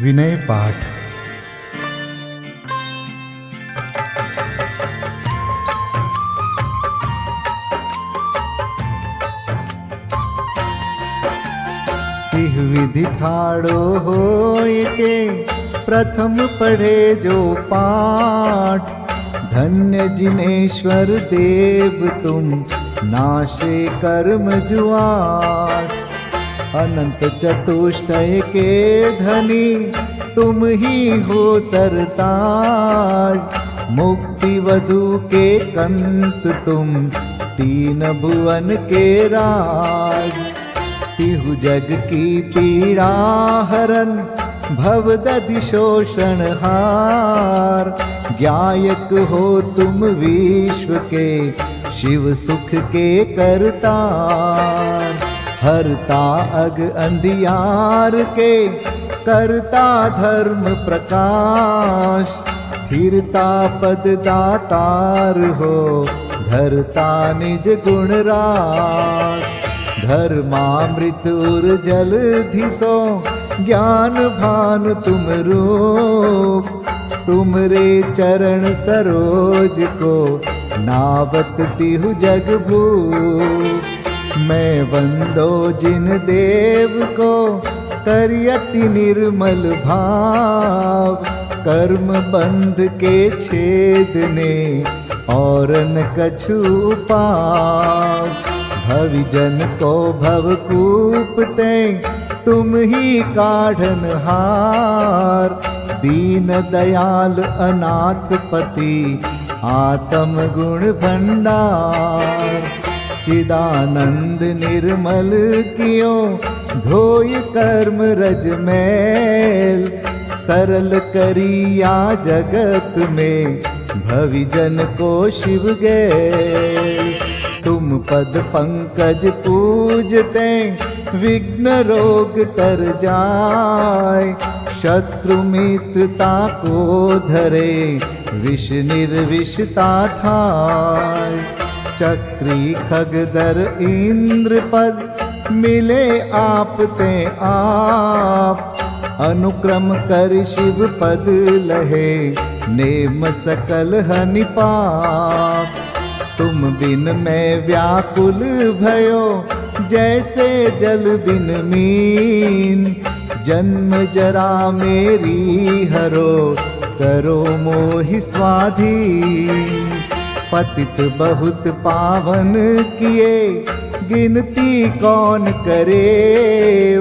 विनय पाठ। तिह विधि ठाड़ो होय के प्रथम पढ़े जो पाठ। धन्य जिनेश्वर देव तुम नाशे कर्म जुआट। अनंत चतुष्टय के धनी तुम ही हो सरताज। मुक्ति वधु के कंत तुम तीन भुवन के राज। तिहु जग की पीड़ा हरन भवदधि शोषण हार। ज्ञायक हो तुम विश्व के शिव सुख के करतार। हरता अग अंधियार के करता धर्म प्रकाश। स्थिरता पद दातार हो धरता निज गुण रास। धर्मामृत उर जल धिसो ज्ञान भानु तुम रूप। तुमरे चरण सरोज को नावत तिहु जग भूप। मैं वंदो जिन देव को करियति निर्मल भाव। कर्म बंध के छेदने और न कछु पाव। भविजन को भवकूपते तुम ही काढ़न हार। दीन दयाल अनाथ पति आत्म गुण भंडार। चिदानंद निर्मल कियो धोय कर्म रज मैल। सरल करिया जगत में भविजन को शिव गैल। तुम पद पंकज पूजते विघ्न रोग तर जाय। शत्रु मित्रता को धरे विष निर्विषता थाय। चक्री खगदर इंद्र पद मिले आप ते आप। अनुक्रम कर शिव पद लहे नेम सकल हनि पाप। तुम बिन मैं व्याकुल भयो जैसे जल बिन मीन। जन्म जरा मेरी हरो करो मोहि स्वाधीन। पतित बहुत पावन किए गिनती कौन करे।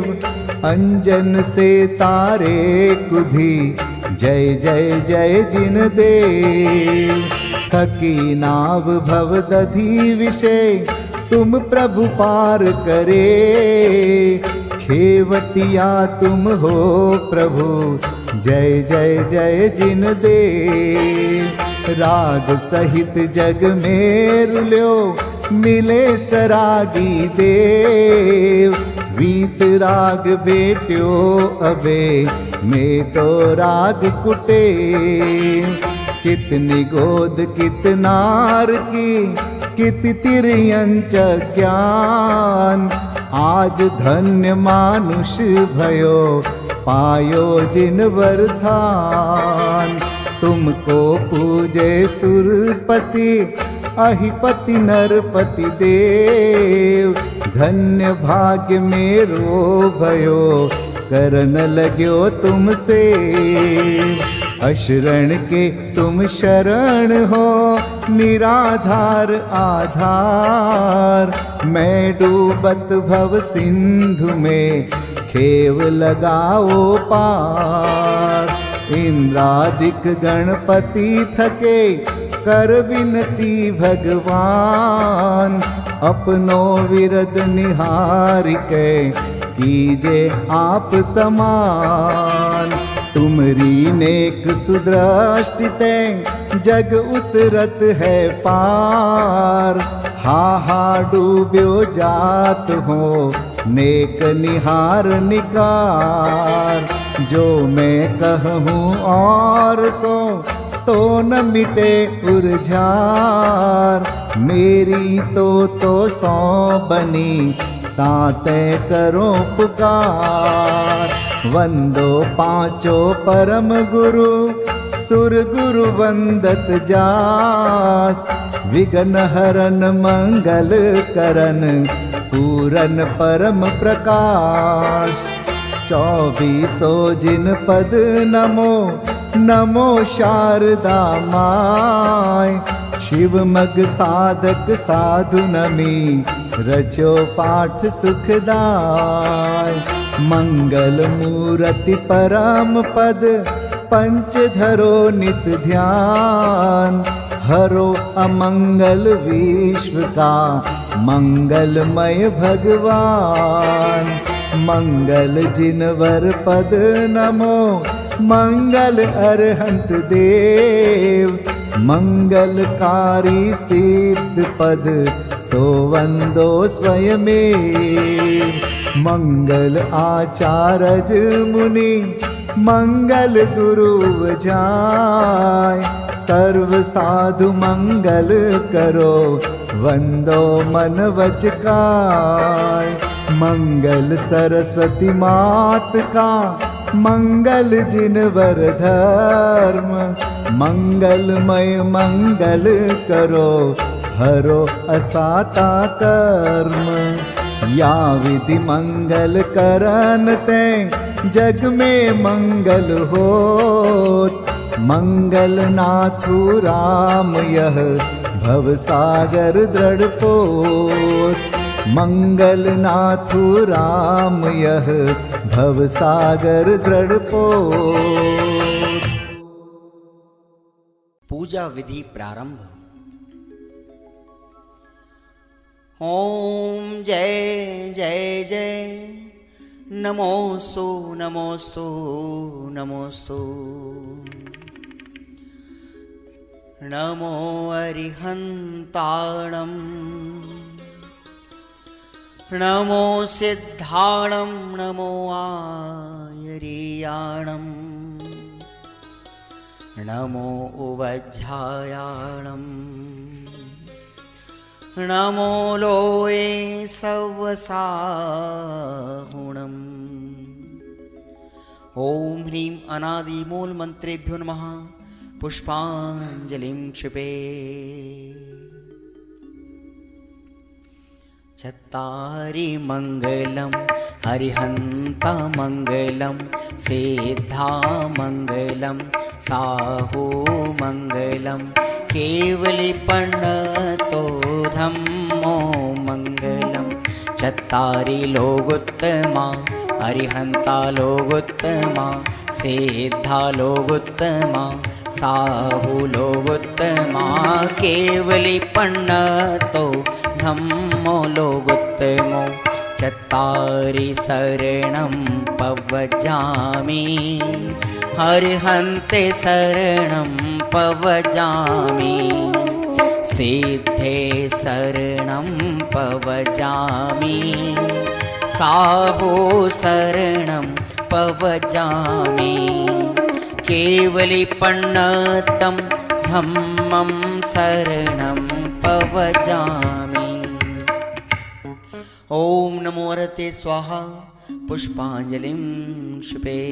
अंजन से तारे कुधी जय जय जय जिन देव। थकी नाव भवदधि विषय तुम प्रभु पार करे। खेवटिया तुम हो प्रभु जय जय जय जिन देव। राग सहित जग में रुल्यो मिले सरागी देव। वीत राग बेट्यो अबे में तो राग कुटे। कितनी गोद कितनार की कित तिर्यंच ज्ञान। आज धन्य मानुष भयो पायो जिन वरदान। तुमको पूजे सुरपति अहिपति नरपति देव। धन्य भाग्य मेरो भयो करन लग्यो तुमसे। अशरण के तुम शरण हो निराधार आधार। मैं डूबत भव सिंधु में खेव लगाओ पार। इंद्रादिक गणपति थके कर विनती भगवान। अपनो विरद निहार के कीजे आप समान। तुमरी नेक सुदृष्टिते जग उतरत है पार। हा डूब्यो जात हो नेक निहार निकार। जो मैं कहूँ और सो तो न मिटे उर्जार। मेरी तो सौ बनी ताते करो पुकार। वंदो पांचों परम गुरु, सुर गुरु वंदत जास। विघ्न हरन मंगल करन, पूरन परम प्रकाश। 24 जिन पद नमो, नमो शारदा माय। शिव मग साधक साधु नमी, रचो पाठ सुखदाय। मंगल मूर्ति परम पद, पंच धरो नित ध्यान। हरो अमंगल विश्व का, मंगलमय भगवान। मंगल जिनवर पद नमो, मंगल अरहंत देव। मंगलकारी सिद्ध पद, सो वंदो स्वयमेव। मंगल आचारज मुनि, मंगल गुरु जाय। सर्व साधु मंगल करो, वंदो मन वच काय। मंगल सरस्वती मात का, मंगल जिनवर धर्म। मंगलमय मंगल करो, हरो असाता कर्म। या विधि मंगल करन ते, जग में मंगल होत। मंगल नाथु राम यह, भव सागर दृढ़ पोत। मंगल नाथु राम यह, भव सागर दृढ़ पोत। पूजा विधि प्रारंभ। ओम जय जय जय, नमोस्तु नमोस्तु नमोस्तु। नमो अरिहन्ताणं, नमो सिद्धाणं, नमो आयर्याणं। नमो उवज्झायाणं, नमो लोये सवसाहुणम्। ओम ह्रीं अनादिमूल मंत्रेभ्यो नमः। पुष्पांजलिं क्षिपे। चत्तारि मंगलम, हरिहंता मंगलम, सिद्धा मंगलम, साहू मंगलम, केवलीपन्नतो धम्मो मंगलम। चत्तारि लोगोत्तमा, हरिहंता लोगोत्तमा, सिद्धा लोगोत्तमा, साहू लोगोत्तमा, केवलीपन्नतो धम्मो लोगोत्तमो। चत्तारि शरणं पवजामि, हरिहन्ते शरणं पवजामि। सिद्धे शरणं पवजामि, साहो शरणं पवजामि। केवलीपन्नतं धम्मं शरणं पवजामि। ओम नमो हरते स्वाहा। पुष्पांजलिं क्षिपे।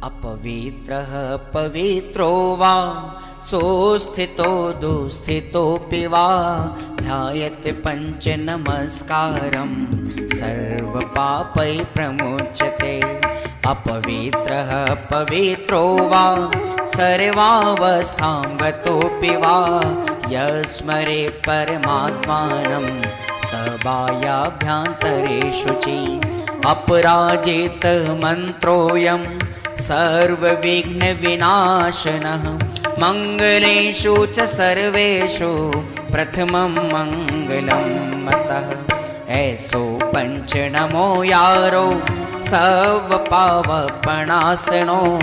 अपवित्रः पवित्रो वा, सोस्थितो दुस्थितोऽपि वा। ध्यायते पंच नमस्कारं, सर्वपापै प्रमुच्यते। अपवित्रः पवित्रो वा, सर्वावस्थां गतोऽपि वा। यस्मरेत् परमात्मानं, सबाह्याभ्यन्तरे शुचि। अपराजित मन्त्रोऽयं, सर्वविघ्नविनाशनः। मंगलेषु च सर्वेषु, प्रथमं मंगलं मतः। ऐसो पंच नमो यारो, सर्वपावपणासनो।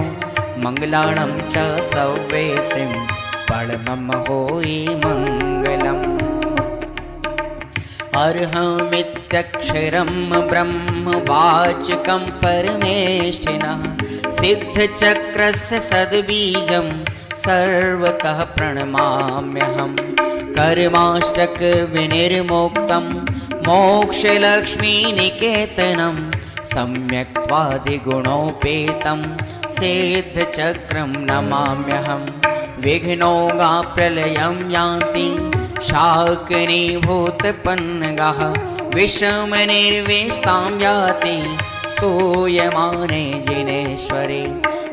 मंगलाणं च सव्वेसिं, परमं होई मंगलम्। अर्हमित्यक्षरं ब्रह्म वाचकं परमेष्ठिनः। सिद्धचक्रस्य सद्बीजं, सर्वतः प्रणमाम्यहम्। कर्माष्टक विनिर्मुक्तं, मोक्षलक्ष्मीनिकेतनं सम्यक्त्वादिगुणोपेतं सिद्धचक्रं नमाम्यहं। विघ्नौघाप्रलयं यान्ति शाकिनीभूतपन्नगाः, विषमनिर्विष्टां याति स्तूयमाने जिनेश्वरे।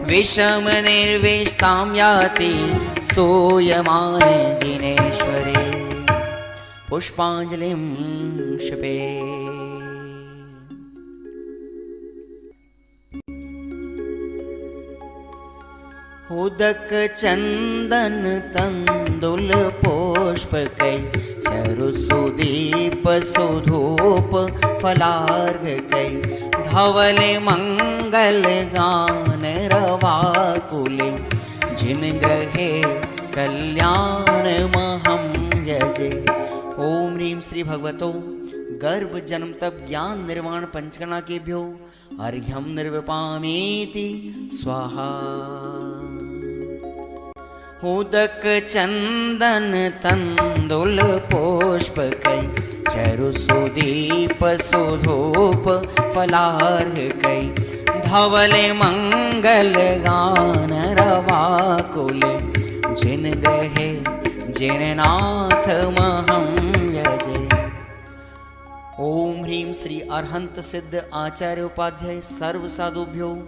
विषमनिर्विष्टां याति स्तूयमाने जिनेश्वरे। पुष्पाञ्जलिं क्षिपे। उदक चंदन तंदुल पुष्पकै चरुसुदीप सुधूप फलार्घकै धवल मंगल गान रवाकुले जिन ग्रहे कल्याण महं यजे। ओम ह्रीं श्री भगवतो गर्भ जन्म तप ज्ञान निर्वाण पंचकर्णा केभ्यो अर्घ्यं निर्विपामीति स्वाहा। उदक चंदन तंदुल पुष्पकै चरुसुदीप सुधूप फलार्घकै धवल मंगल गान रवाकुल जिन ग्रहे जिन नाथ महं यजे। ओम ह्रीं श्री अरहंत सिद्ध आचार्य उपाध्याय सर्व साधुभ्यो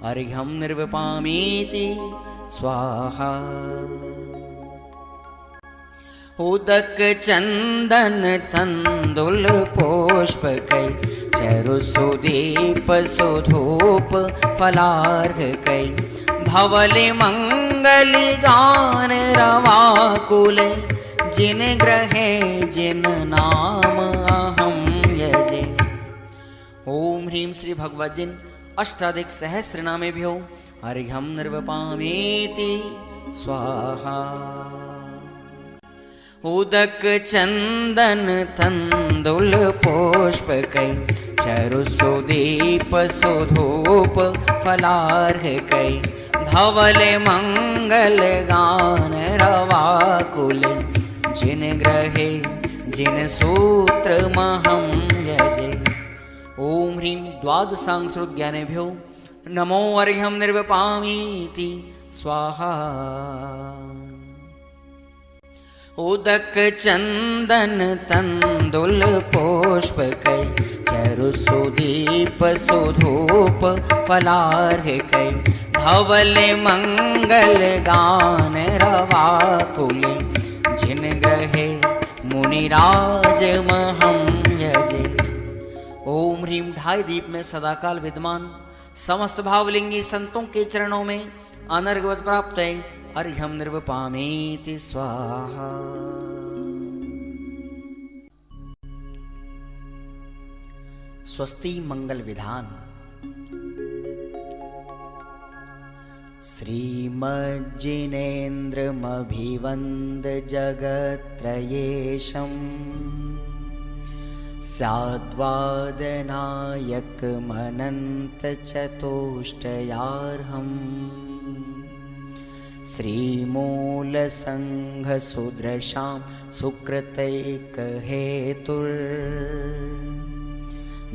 अर्घ्यं निर्विपामीति स्वाहा। उदक चंदन तंदुल पुष्पकै चरुसुदीप सुधूप फलार्घकै धवल मंगल गान रवाकुल जिन ग्रहे जिन नाम अहं यजे। ओम ह्रीं श्री भगवद्जिन अष्टाधिक सहस्र नामेभ्यो अर्घ्यं निर्विपामीति स्वाहा। उदक चंदन तंदुल पुष्पकै चरुसुदीप सुधूप फलार्घकै धवल मंगल गान रवाकुल जिन ग्रहे जिन सूत्र महं यजे। ओम ह्रीं द्वादशांशोद्ज्ञानेभ्यो नमो अर्घ्यं निर्विपामीति स्वाहा। उदक चंदन तंदुल पुष्पकै चरुसुदीप सुधूप फलार्घकै धवल मंगल गान रवाकुल जिन ग्रहे मुनिराज महं यजे। ओम ह्रीं ढाई दीप में सदाकाल विद्यमान समस्त भावलिंगी संतों के चरणों में अनर्घवत प्राप्त है अर्घ्यं निर्विपामीति स्वाहा। स्वस्ति मंगल विधान। श्रीमज्जिनेन्द्रमभिवन्द जगत्त्रयेशम् स्याद्वादनायकमनन्तचतुष्टयार्हम् श्रीमूलसङ्घसुदृशां सुकृतैकहेतुर्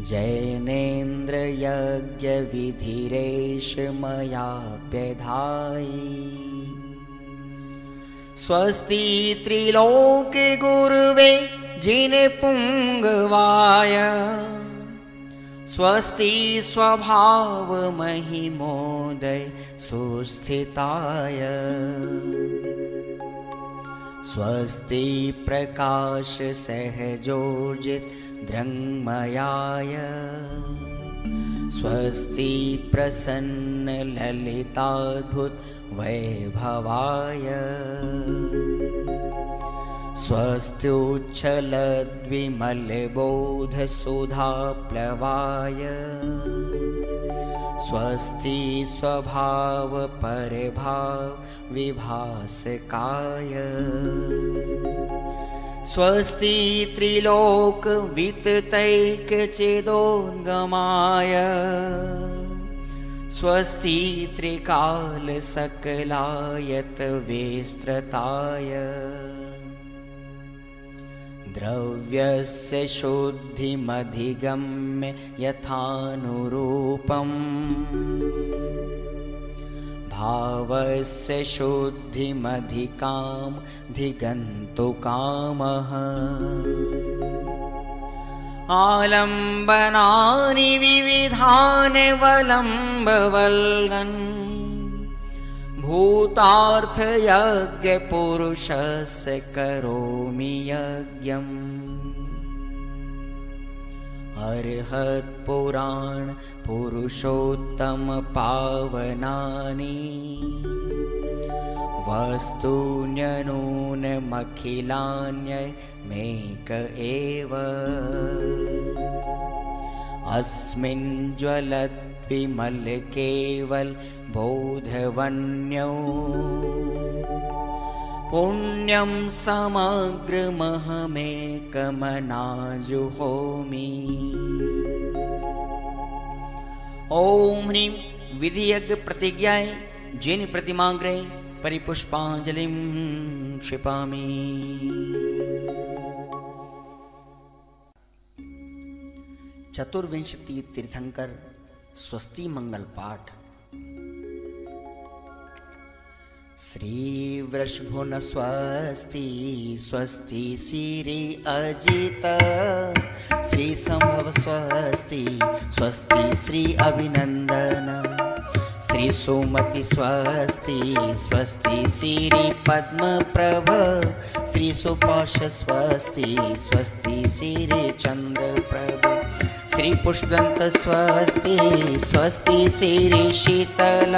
जैनेन्द्रयज्ञविधिरेष मयाप्यधायि। स्वस्ति त्रिलोके गुरुवे जिनपुङ्गवाय स्वस्ति स्वभाव महिमोदय सुस्थिताय। स्वस्ति प्रकाश सहजोजित दृङ्मयाय स्वस्ति प्रसन्न ललिताद्भुत वैभवाय। स्वस्त्युच्छलद्विमलबोधसुधाप्लवाय स्वस्ति स्वभाव परभाव विभासकाय। स्वस्ति त्रिलोक विततैकचेदोद्गमाय स्वस्ति त्रिकाल सकलायत विस्तृताय। द्रव्यस्य शुद्धिमधिगम्य यथानुरूपम् भावस्य शुद्धिमधिकाम् धिगन्तु कामः आलम्बनानि विविधानि वलम्बवल्गन् भूतार्थयज्ञपुरुषस्य करोमि यज्ञम् अर्हत्पुराण पुरुषोत्तम पावनानि वस्तून्यनूनमखिलान्यमेक एव अस्मिन् ज्वलद्विमल केवल बोधवन्यो पुण्यं समग्रमहमेकमनाजुहोमि। ओम ह्रीं विधियज्ञ प्रतिज्ञाय जिन प्रतिमाग्रे परिपुष्पांजलिं क्षिपामि। चतुर्विंशति तीर्थंकर स्वस्ति मंगल पाठ। श्री वृषभुन स्वस्ति स्वस्ति श्री अजित श्री संभव स्वस्ति स्वस्ति श्री अभिनंदन श्री सुमति स्वस्ति स्वस्ति श्री पद्म प्रभ श्री सुपाश स्वस्ति स्वस्ति श्री चंद्र प्रभ श्री पुष्पदंत स्वस्ति स्वस्ति श्री शीतल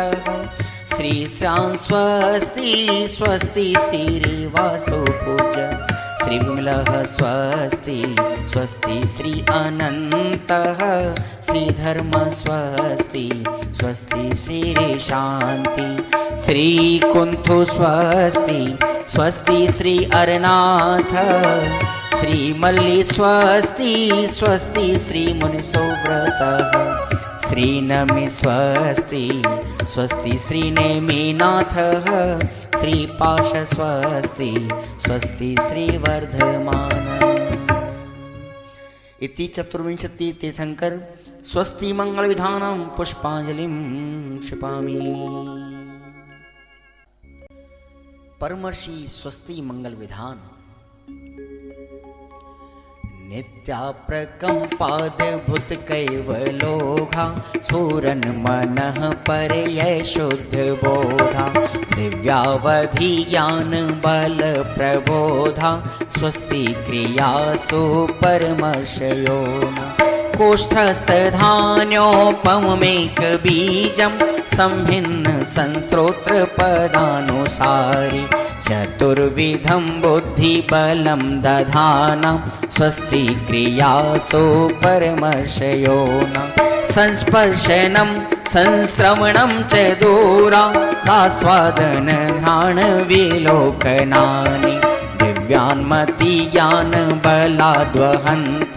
श्री श्याम स्वस्ति स्वस्ति श्री वासुपूज श्री विमलः स्वस्ति स्वस्ति श्री अनन्तः श्री धर्म स्वस्ति स्वस्ति श्री शांति श्री कुंथु स्वस्ति स्वस्ति श्री अरनाथ श्री मल्ली स्वस्ति स्वस्ति श्री मुनिसोव्रतः श्री नमि स्वस्ति स्वस्ति श्री नेमिनाथः श्री पाश स्वस्ति स्वस्ति श्री वर्धमान। इति चतुर्विंशति तीर्थंकर स्वस्ति मंगल विधानं पुष्पांजलिं क्षिपामि। परमर्षि स्वस्ति मंगल विधान। नित्याप्रकम्पाद्भुत कैवलोघा सूरन मनः परयै शुद्ध बोधा दिव्यावधि ज्ञान बल प्रबोधा स्वस्ति क्रियासु परमर्षयोना कोष्ठस्थधान्योपमेक बीजं संभिन्न संस्रोत्र पदानुसारि चतुर्विधं बुद्धिबलं दधाना स्वस्ति क्रियासु परमर्षयोना संस्पर्शनं संश्रवणं च दूरादास्वादन घ्राण विलोकनानि दिव्यान्मति ज्ञान बलाद्वहन्त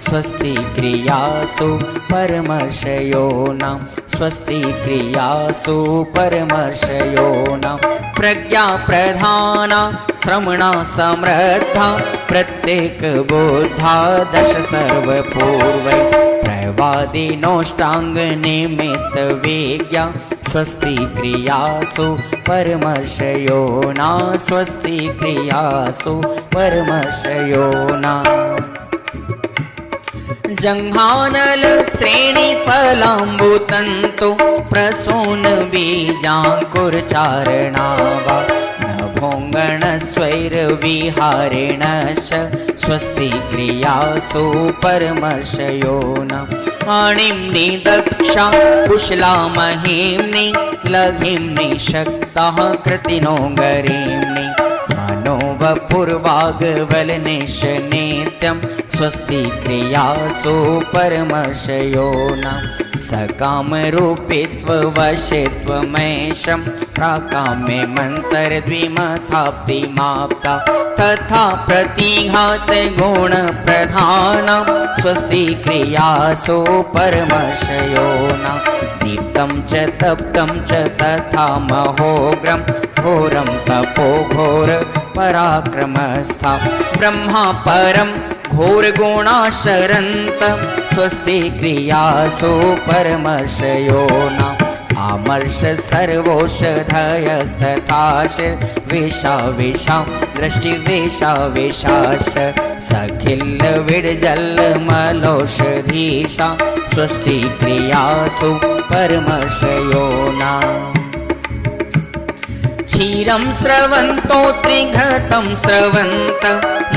स्वस्ति क्रियासु परमर्षयोना स्वस्ति क्रियासु परमर्षयोना प्रज्ञा प्रधाना श्रवणा समृद्धा प्रत्येक बोधा दश सर्वपूर्वै प्रवादिनोष्टांग निमित्त वेज्ञा स्वस्ति क्रियासु परमर्षयोना स्वस्ति क्रियासु परमर्षयोना जंघानल श्रेणी फलाम्बुतंतु प्रसून बीजांकुरचारणावा नभोंगण स्वैर विहारेणश्च स्वस्ति क्रियासु परमर्षयोना आणिम्नि दक्षा कुशला महिम्नि लघिम्नि शक्ताः कृतिनो गरीम्नि मनोवपुर्वाग्वलनिश नित्यं स्वस्ति क्रियासु परमर्षयोना सकामरूपित्ववशित्वमेशं प्राकाम्ये मन्तरद्विमथाप्तिमाप्ता तथा प्रतिघात गुणप्रधानं स्वस्ति क्रियासु परमर्षयोना दीप्तं च तप्तं च तथा महोग्रं घोरं तपो घोर पराक्रमस्था ब्रह्मा परम घोरगुणाशरन्त स्वस्ति क्रियासु परमर्षयो न आमर्ष सर्वौषधयस्तथाश वेशा वेशा दृष्टि वेशा वेशाश सखिल विडजल मलौषधीशा स्वस्ति क्रियासु परमर्षयो न क्षीरं स्रवन्तो त्रिघृतं स्रवन्त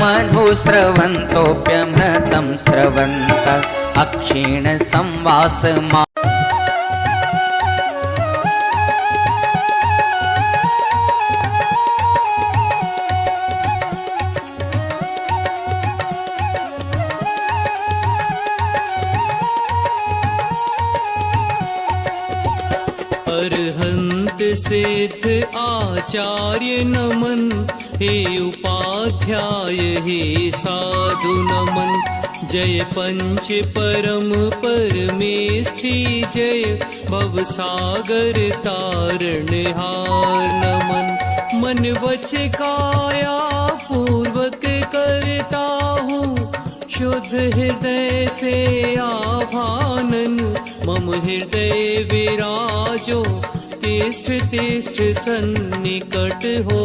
मधु स्रवन्तोऽप्यमृतं स्रवन्त अक्षीण संवास अरहंत सिद्ध आचार्य नमन हे उपाध्याय हे साधु नमन जय पंच परम परमेष्ठी जय भवसागर तारणहार नमन मन वच काया पूर्वक करता हूँ शुद्ध हृदय से आभानन मम हृदय विराजो तिष्ठ तिष्ठ सन्निकट हो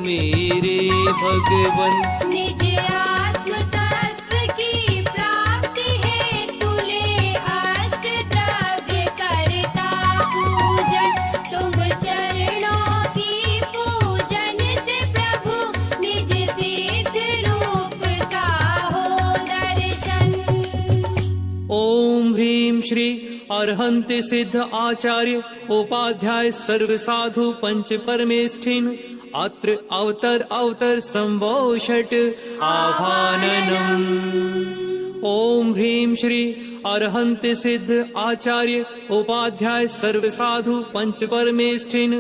मेरे भगवन निज आत्म तत्व की प्राप्ति है तुले अष्ट द्रव्य करता पूजन तुम चरणों की पूजन से प्रभु निज सिद्ध रूप का हो दर्शन। ओम ह्रीं श्री अरहंत सिद्ध आचार्य उपाध्याय सर्व साधु पंच परमेष्ठिन अत्र अवतर अवतर संभो षट आभाननम्। ओम ह्रीं श्री अरहंत सिद्ध आचार्य उपाध्याय सर्व साधु पंच परमेष्ठिन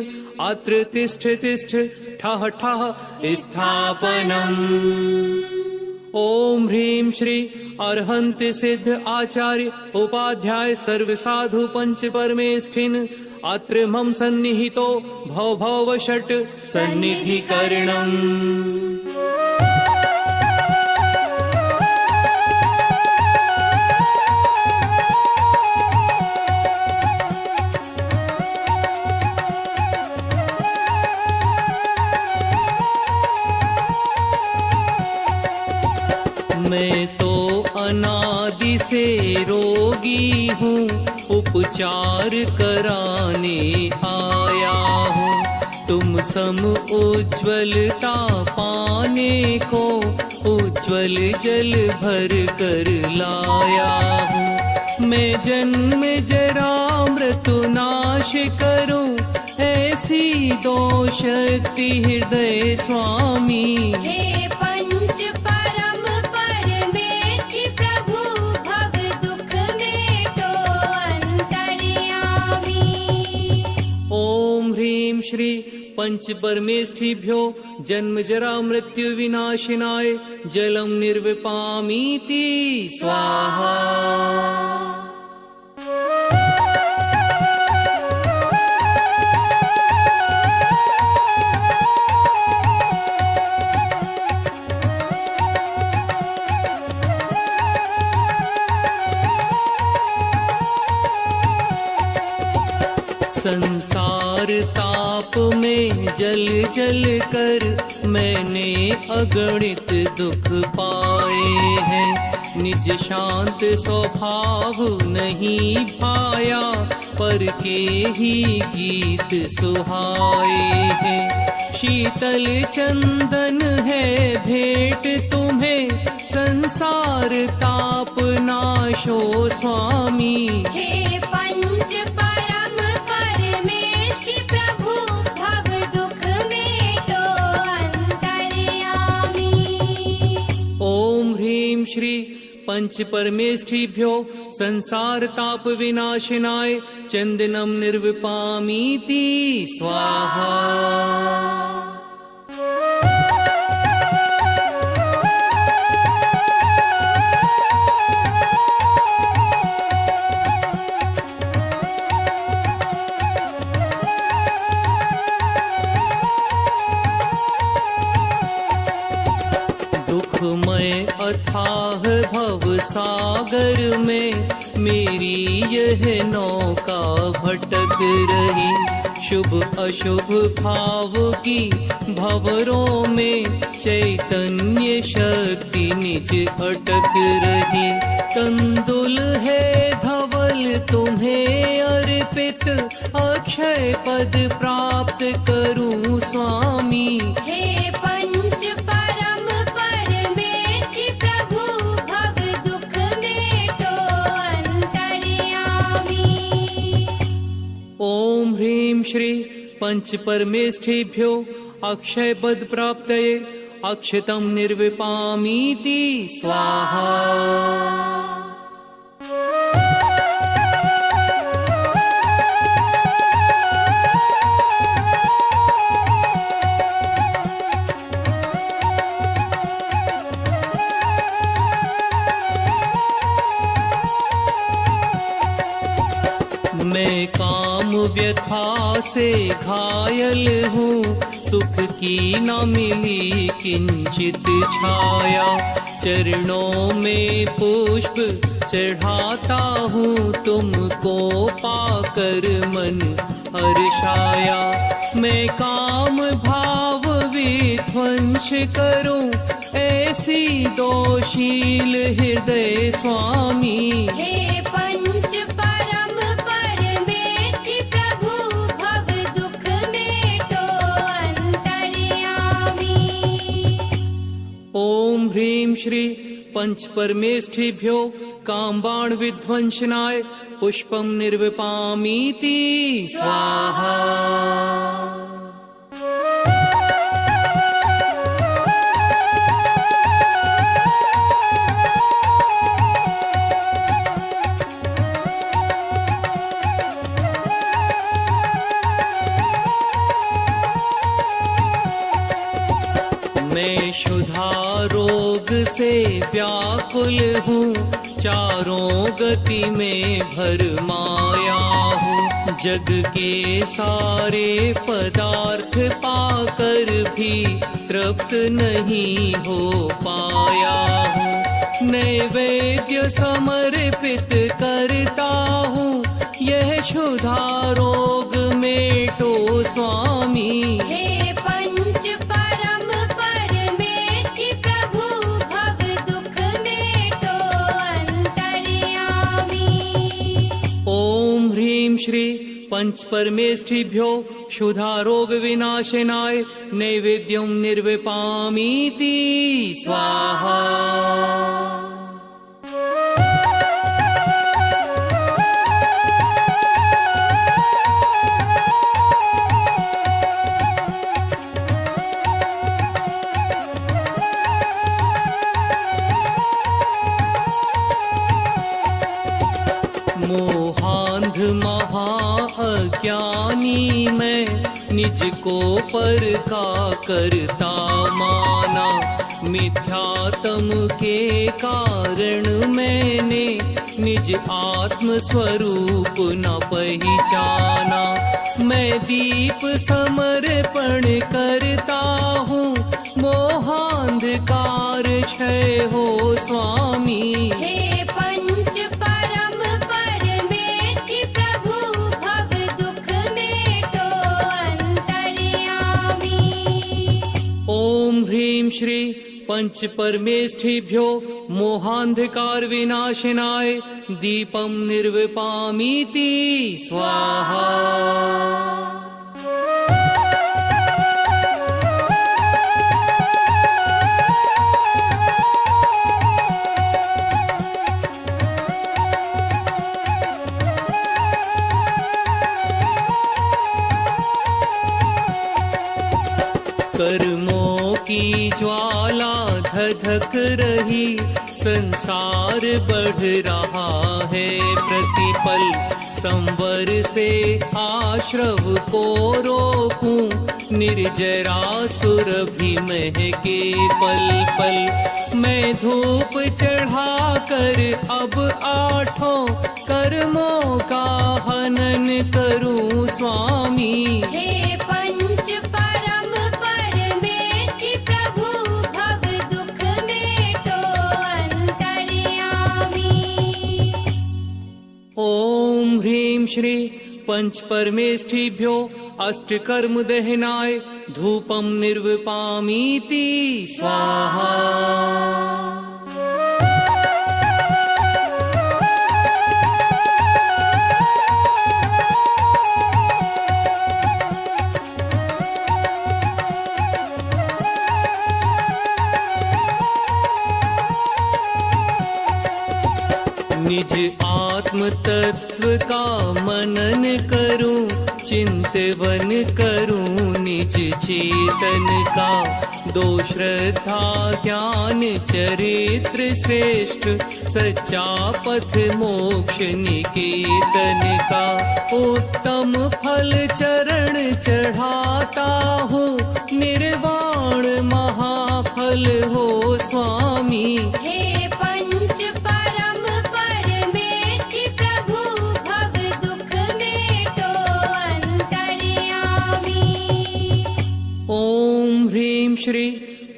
अत्र तिष्ठ तिष्ठ ठः ठः स्थापनम्। ओम ह्रीं श्री अरहंत सिद्ध आचार्य उपाध्याय सर्व साधु पंच परमेष्ठिन अत्र मम सन्निहितो भव भव षट सन्निधिकरणम्। मैं तो अनादि से रोगी हूँ उपचार कराने आया हूँ तुम सम उज्ज्वलता पाने को उज्ज्वल जल भर कर लाया हूँ मैं जन्म जरा मृत्यु नाश करूँ ऐसी दो शक्ति हृदय स्वामी हे पंच परम परमेष्ठी प्रभु भव दुख मेटो अंतर्यामी। ओम ह्रीं श्री पंच परमेष्ठिभ्यो जन्म जरा मृत्यु विनाशिनाय जलम निर्विपामीति स्वाहा। संसार ताप में जल जल कर मैंने अगणित दुख पाए हैं निज शांत स्वभाव नहीं भाया पर के ही गीत सुहाए हैं शीतल चंदन है भेंट तुम्हें संसार ताप नाशो स्वामी। हे पंच परम परमेष्ठी प्रभु भव दुख मेटो अंतर्यामी। ओम ह्रीं श्री पंच परमेष्ठिभ्यो संसार ताप विनाशिनाय चंदनम निर्विपामीति स्वाहा। मेरी यह नौका भटक रही। शुभ अशुभ भाव की भंवरों में चैतन्य शक्ति निज अटक रही। तंदुल है धवल तुम्हें अर्पित, अक्षय पद प्राप्त करूं स्वामी। हे पंच परम परमेष्टि प्रभु, भव दुख मेटो अंतर्यामी। ओम ह्रीं श्री पंच परमेष्ठिभ्यो अक्षय पद प्राप्तये अक्षतम निर्विपामीति स्वाहा। मैं काम व्यथा से घायल हूँ, सुख की न मिली किंचित छाया। चरणों में पुष्प चढ़ाता हूँ, तुमको पाकर मन हर्षाया। मैं काम भाव विध्वंस करूँ, ऐसी दोशील हृदय स्वामी। हे पंच परम परमेष्टि प्रभु, भव दुख मेटो अंतर्यामी। ओम ह्रीं श्री पंच परमेष्ठिभ्यो कामबाण विध्वंसनाय पुष्पम निर्विपामीति स्वाहा। मैं क्षुधा रोग से व्याकुल हूँ, चारों गति में भरमाया हूँ। जग के सारे पदार्थ पाकर भी तृप्त नहीं हो पाया हूँ। नैवेद्य समर्पित करता हूँ, यह क्षुधा रोग मेटो स्वामी। हे पंच परम परमेष्टि प्रभु, भव दुख मेटो अंतर्यामी। ओम ह्रीं श्री पंच परमेष्ठिभ्यो क्षुधा रोग विनाशनाय नैवेद्यम निर्विपामीति स्वाहा। मोहांध महा अज्ञानी मैं, निज को पर का करता माना। मिथ्यात्म के कारण मैंने निज आत्म स्वरूप न पहचाना। मैं दीप समर्पण करता हूँ, मोहांधकार क्षय हो स्वामी। हे पंच परम परमेष्टि प्रभु, भव दुख मेटो अंतर्यामी। ओम ह्रीं श्री पंच परमेष्ठिभ्यो मोहांधकार विनाशनाय दीपम निर्विपामीति स्वाहा। कर्मों की ज्वाला धधक रही, संसार बढ़ रहा है प्रतिपल। संवर से आश्रव को रोकूं, निर्जरा सुरभि महके पल पल। मैं धूप चढ़ा कर अब आठों कर्मों का हनन करूं स्वामी। हे पंच परम परमेष्टि प्रभु, भव दुख मेटो अंतर्यामी। ओम ह्रीं श्री पंच परमेष्ठिभ्यो अष्टकर्म दहनाय धूपम निर्वपामीति स्वाहा। निज आत्म तत्व का मनन करूं, चिंतवन करूं निज चेतन का। दो श्रद्धा ज्ञान चरित्र श्रेष्ठ, सच्चा पथ मोक्ष निकेतन का। उत्तम फल चरण चढ़ाता हूँ, निर्वाण महाफल हो स्वामी। हे पंच परम परमेष्ठि प्रभु, भव दुख मेटो अंतर्यामी। ओम ह्रीं श्री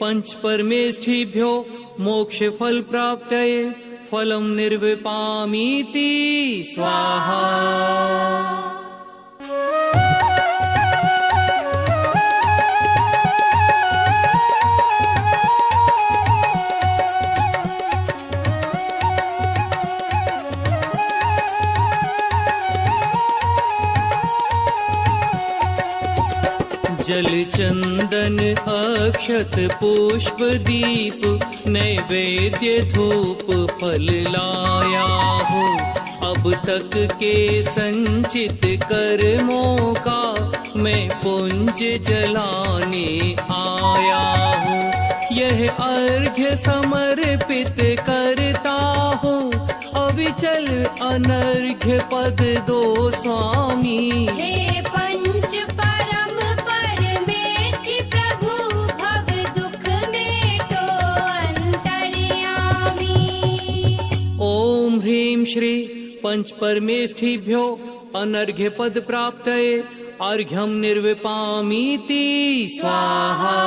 पंच परमेष्ठिभ्यो मोक्ष फल प्राप्तये फलम निर्विपामीति स्वाहा। जल चंदन अक्षत पुष्प दीप, नैवेद्य धूप फल लाया हूँ। अब तक के संचित कर्मों का मैं पुंज जलाने आया हूँ। यह अर्घ्य समर्पित करता हूँ, अविचल अनर्घ्य पद दो स्वामी। हे पंच परम परमेष्ठि प्रभु, भव दुख मेटो अंतर्यामी। ओम ह्रीं श्री पंच परमेष्ठिभ्यो अनर्घ्य पद प्राप्तये अर्घ्यम निर्विपामीति स्वाहा।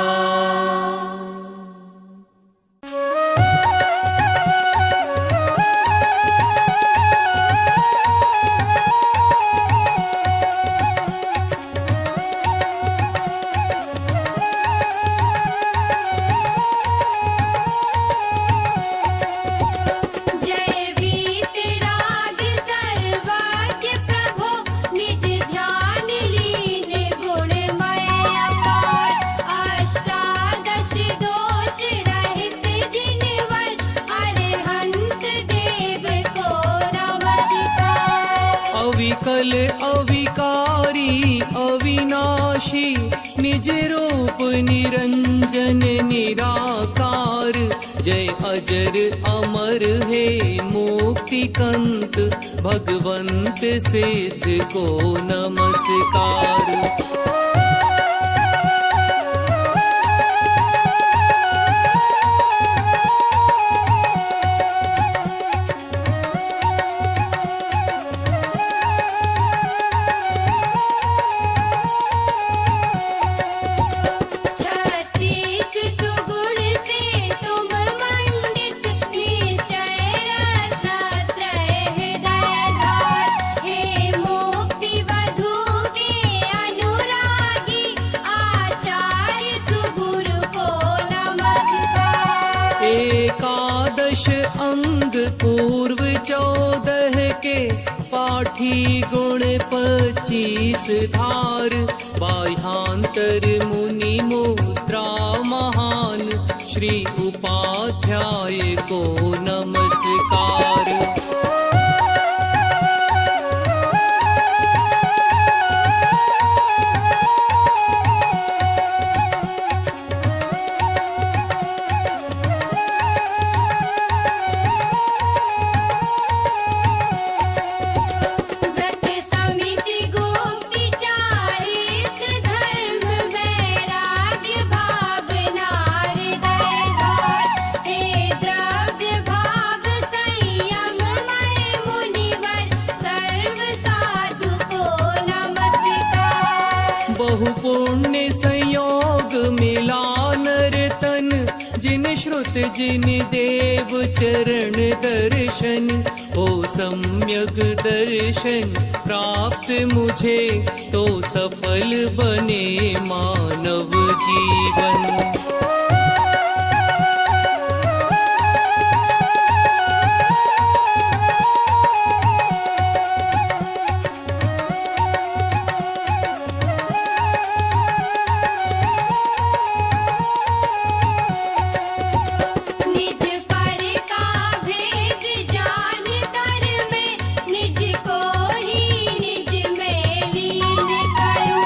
जय वीतराग सर्वज्ञ प्रभो, निज ध्यान लीन गुणमय अपार। अष्टादश दोष रहित जिनवर, अरिहंत देव को नमस्कार। अविकल अविकारी अविनाशी, निज रूप निरंजन निराकार। जय अजर अमर हे मुक्ति कंत, भगवंत सिद्ध को नमस्कार। छत्तीस सुगुण से तुम मंडित, निश्चय रत्नत्रय हृदयधार। हे मुक्ति वधू के अनुरागी, आचार्य सुगुरु को नमस्कार। एकादश अंग पूर्व 14 के, पाठी गुण 25 धार। बाह्यांतर मुनि मुद्रा महान, श्री उपाध्याय को नमस्कार। व्रत समिति गुप्ति चारित्र धर्म, वैराग्य भावना हृदयधार। हे द्रव्य भाव संयम मय मुनिवर, सर्व साधु को नमस्कार। बहु पुण्य संयोग मिला नर तन, जिन श्रुत जिन देव चरण दर्शन। हो सम्यक दर्शन प्राप्त मुझे, तो सफल बने मानव जीवन। निज पर का भेद जान कर मैं निज को ही निज में लीन करूं।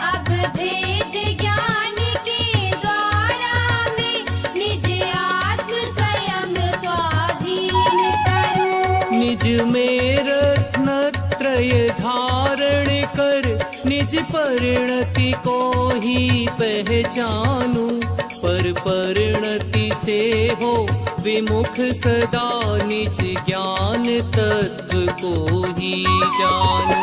अब भेद ज्ञान के द्वारा मैं निज आत्म स्वयं स्वाधीन करूं। निज में रत्नत्रय धारण कर, निज परिणति को ही पहचानूं। पर परिणति से हो विमुख सदा, निज ज्ञान तत्व को ही जानूं।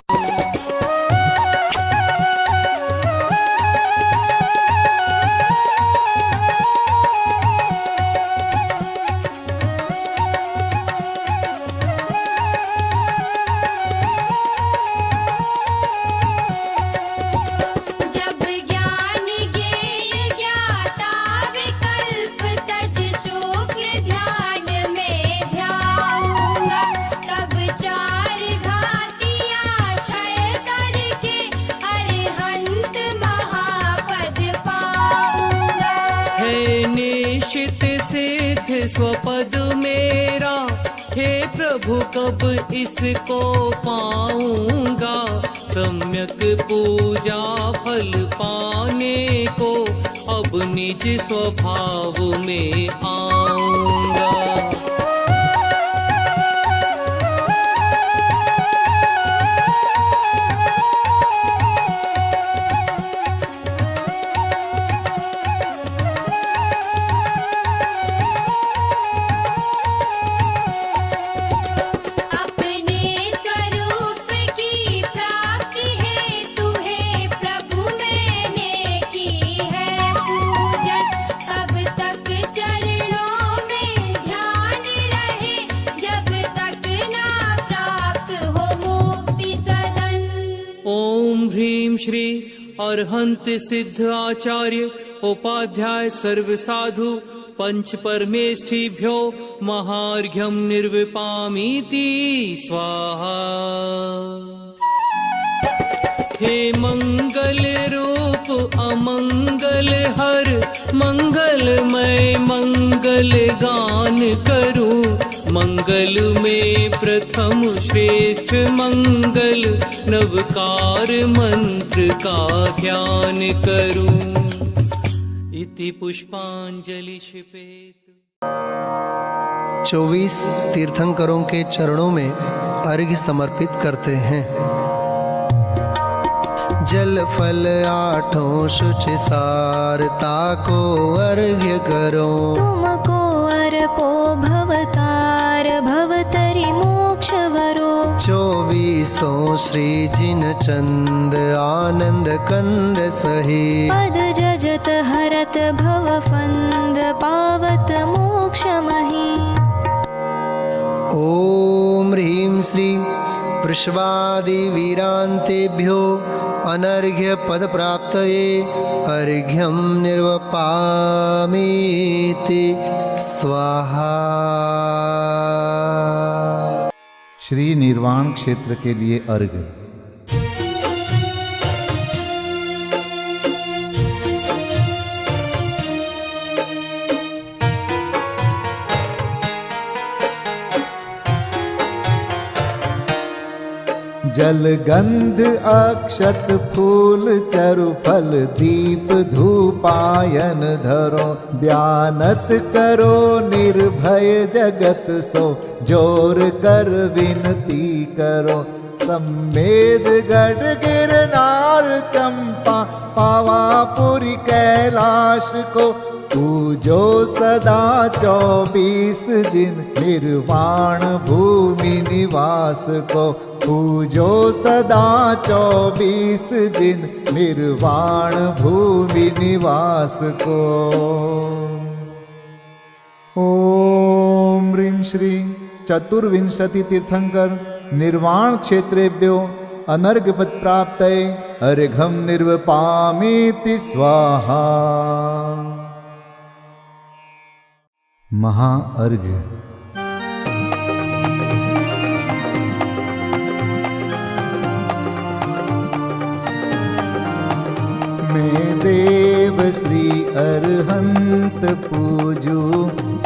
जब ज्ञान ज्ञेय ज्ञाता विकल्प तज शुक्ल ध्यान में ध्याऊंगा। तब चार घातियाँ क्षय करके अरिहंत महापद पाऊंगा। है निश्चित सिद्ध स्वपद मेरा, हे प्रभु कब इसको पाऊंगा। सम्यक पूजा फल पाने को, अब निज स्वभाव में आऊंगा। अपने स्वरूप की प्राप्ति हेतु हे प्रभु मैंने की है पूजन। तब तक चरणों में ध्यान रहे, जब तक ना प्राप्त हो मुक्ति सदन। ओम ह्रीं श्री अरहंत सिद्ध आचार्य उपाध्याय सर्व साधु पंच परमेष्ठिभ्यो महार्घ्यं निर्विपामीति स्वाहा। हे मंगल रूप अमंगल हर, मंगलमय मंगल गान करूं। मंगल में प्रथम श्रेष्ठ मंगल, नवकार मंत्र का ध्यान करूं। इति पुष्पांजलि क्षिपेत। 24 तीर्थंकरों के चरणों में अर्घ्य समर्पित करते हैं। जल फल आठों शुच सारता को अर्घ्य करो। तुमको अर्पो भवतार भवतरि मोक्ष वरो। 24 श्री जिन चंद आनंद कंद सही। पद जजत हरत भव फंद पावत मोक्ष मही। ओम ह्रीं श्री वृषवादि वीरांतेभ्यो अनर्घ्य पद प्राप्तये अर्घ्यं निर्वपामीति स्वाहा। श्री निर्वाण क्षेत्र के लिए अर्घ्य। जल गंध अक्षत फूल चरु फल दीप धूपायन धरो। ध्यानत करो निर्भय जगत सो, जोर कर विनती करो। सम्मेद गढ़ गिरनार चंपा पावापुरी कैलाश को। पूजो सदा 24 जिन निर्वाण भूमि निवास को। पूजो सदा 24 जिन निर्वाण भूमि निवास को। ओम ह्रीं श्री चतुर्विंशति तीर्थंकर निर्वाण क्षेत्रेभ्यो अनर्घपद प्राप्तये अर्घम निर्वपामीति स्वाहा। महाअर्घ। मैं देव श्री अरहंत पूजू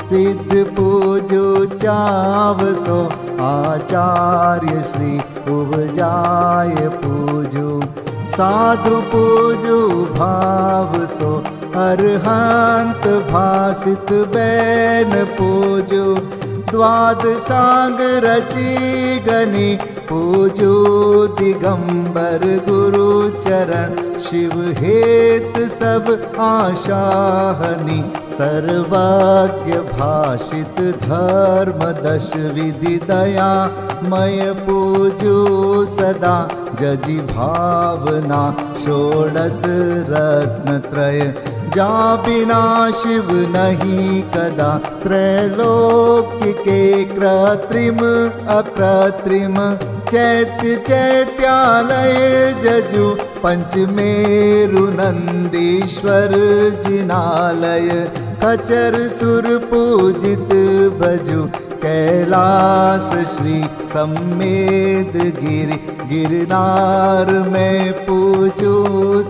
सिद्ध पूजू चावसो आचार्य श्री उपजाय पूजू साधु पूजू भावसो अरहंत भासित बैन पूजू द्वादशांग रची गनी पूजू दिगंबर गुरु चरण शिव हेत सब आशाहनि सर्वज्ञ भाषित धर्म दश विधि दया मय पूजू सदा जजि भावना षोडश रत्न त्रय जा बिना शिव नहीं कदा त्रैलोक्य के कृत्रिम अकृत्रिम चैत्य चैत्यालय जजु पंचमेरु नंदीश्वर जिनालय खचर सुर पूजित भजु कैलास श्री सम्मेद गिरि गिरनार में पूजू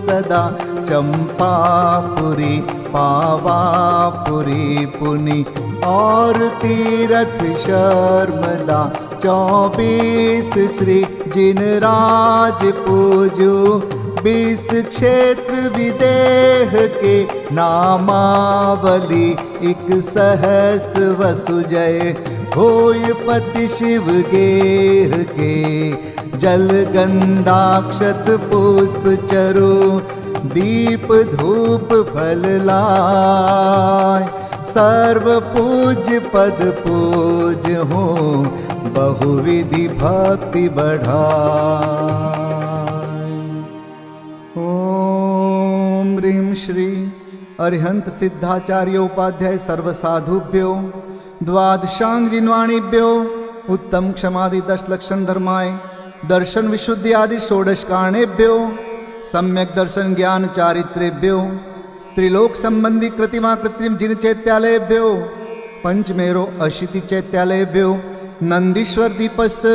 सदा चंपापुरी पावापुरी पुनि और तीरथ शर्मदा 24 श्री जिनराज पूजू 20 क्षेत्र विदेह के नामावली 1 सहस वसुजय होय पति शिव गेह के जल गंधाक्षत पुष्प चरु दीप धूप फल लाय सर्व पूज्य पद पूज हो बहुविधि भक्ति बढ़ाय। ओम ह्रीं श्री अरिहंत सिद्धाचार्य उपाध्याय सर्वसाधुभ्यो द्वादशांग जिन्वाणीभ्यो उत्तम क्षमादि 10 लक्षण धर्माय दर्शन विशुद्धि आदि 16 कारणेभ्यो सम्यक दर्शन ज्ञान चारित्रेभ्यो त्रिलोक संबंधी कृतिमा कृत्रिम जिन चैत्यालयभ्यो पंचमेरो अशीति चैत्यालयभ्यो नंदीश्वर दीपस्थ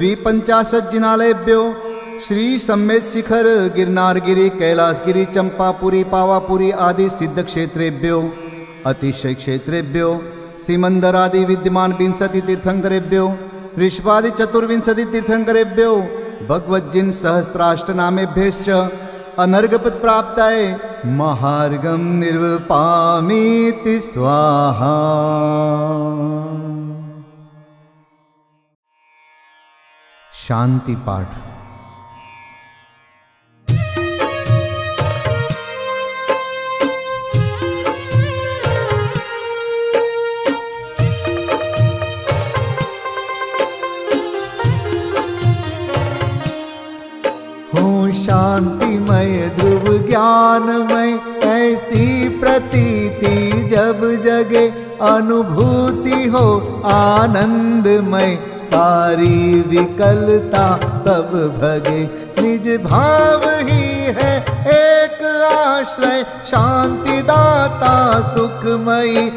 250 जिनालयभ्यो श्री सम्मेद शिखर गिरनारगिरी कैलासगिरी चंपापुरी पावापुरी आदि सिद्ध क्षेत्रेभ्यो अतिशय क्षेत्रेभ्यो सिमंदर आदि विद्यमान 20 तीर्थंकरेभ्यो ऋषभादि 24 तीर्थंकरेभ्यो भगवज्जिन सहस्राष्टनामेभ्यश्च अनर्घपद प्राप्ताय महार्घम निर्वपामीति स्वाहा। शांति पाठ। शांतिमय ध्रुव ज्ञानमय ऐसी प्रतीति जब जगे अनुभूति हो आनंदमय सारी विकलता तब भगे निज भाव ही है एक आश्रय शांति दाता सुखमयी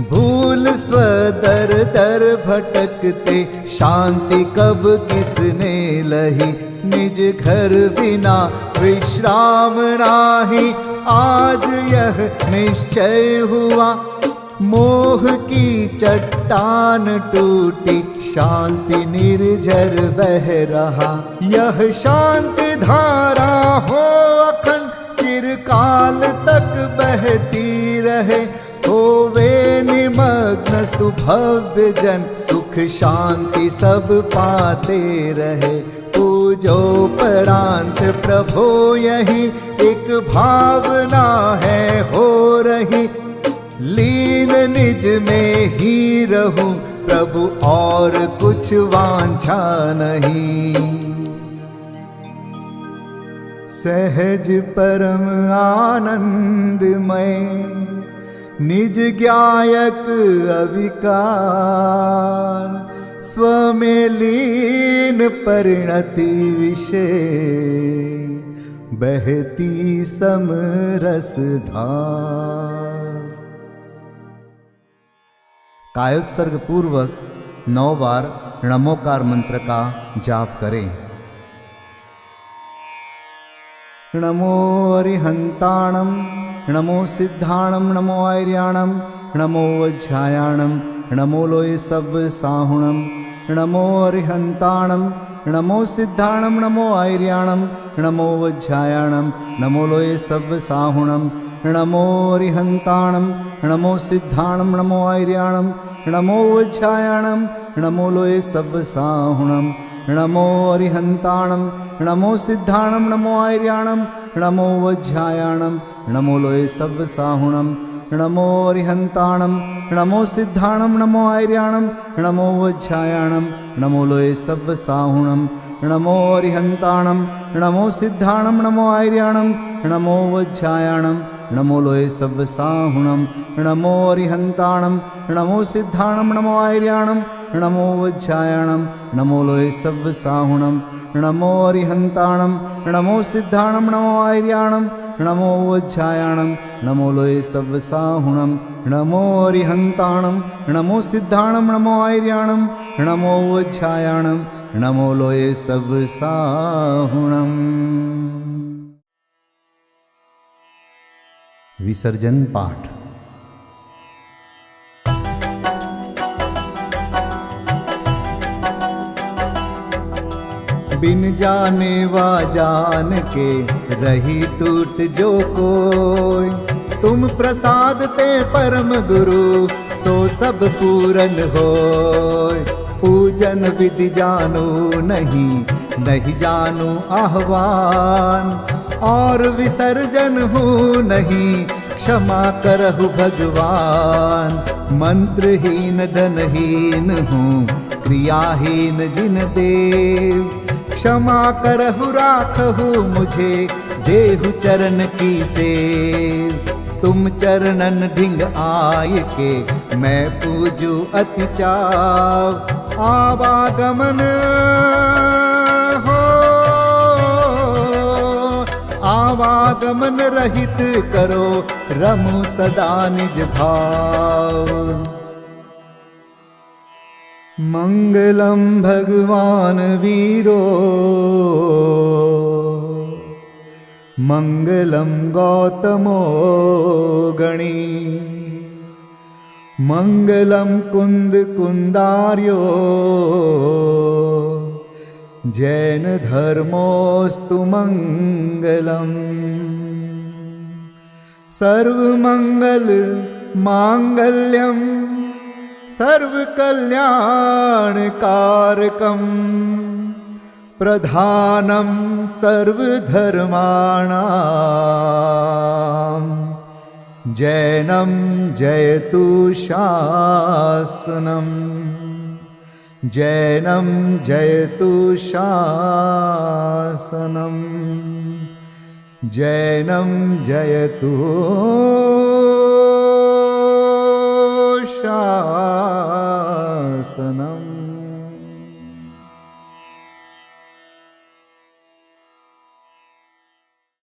भूल स्वदर दर भटकते शांति कब किसने लही निज घर बिना विश्राम नाही आज यह निश्चय हुआ मोह की चट्टान टूटी शांति निर्झर बह रहा यह शांति धारा हो अखंड चिरकाल तक बहती रहे होवे निमग्न सुभव्य जन सुख शांति सब पाते रहे पूजोपरांत प्रभो यही एक भावना है हो रही लीन निज में ही रहूं प्रभु और कुछ वांछा नहीं सहज परम आनंदमय निज ज्ञायक अविकार स्वमें लीन परिणति विषय बहती समरस धार। कायोत्सर्ग पूर्वक 9 बार नमोकार मंत्र का जाप करें। नमो अरिहंताणं, नमो सिद्धाणं, नमो आर्याणं, नमो वज्रायाणं, नमो लोये सब साहुणं। नमो अरिहंताणं, नमो सिद्धाणं, नमो आर्याणं, नमो वज्रायाणं, नमो लोये सब साहुणं। नमो अरिहंताणं, नमो सिद्धाणं, नमो आर्याणं, नमो वज्रायाणं, नमो लोये सब साहुणं। नमो अरिहंताणं, नमो सिद्धाणं, नमो आर्याणं, नमो वज्रायाणं, नमो लोये सब साहुणं। नमो अरिहंताणं, नमो सिद्धाणं, नमो आर्याणं, नमो वज्रायाणं, नमो लोये सब साहुणं। नमो अरिहंताणं, नमो सिद्धाणं, नमो आर्याणं, नमो वज्रायाणं, नमो लोये सब साहुणं। नमो अरिहंताणं, नमो सिद्धाणं, नमो आर्याणं, नमो वज्रायाणं, नमो लोये सब साहुणं। नमो अरिहंताणं, नमो सिद्धाणं, नमो आर्याणं, नमो वज्रायाणं, नमो लोये सब साहुणं। नमो अरिहंताणं, नमो सिद्धाणं, नमो आर्याणं, नमो वज्रायाणं, नमो लोये सब साहुणं। विसर्जन पाठ। बिन जाने वा जान के रही टूट जो कोई, तुम प्रसाद ते परम गुरु सो सब पूरन होय। पूजन विधि जानू नहीं, नहीं जानू आह्वान, और विसर्जन हूँ नहीं, क्षमा करहु भगवान। मंत्रहीन धनहीन हूँ, क्रियाहीन जिन देव, क्षमा करहु राखहु मुझे, देहु चरण की सेव। तुम चरणन ढिंग आय के, मैं पूजू अति चाव। आवागमन हो, आवागमन रहित करो, रमु सदा निज भाव। मंगलम भगवान वीरो, मंगलम गौतमो गणी, मंगलम कुंद कुंदार्यो, जैन धर्मोस्तु मंगलम। सर्वमंगल मांगल्यम, सर्वकल्याणकारकं, प्रधानं सर्वधर्माणां, जैनं जयतु शासनं, जैनं जयतु शासनं, जैनं जयतु शासनम्।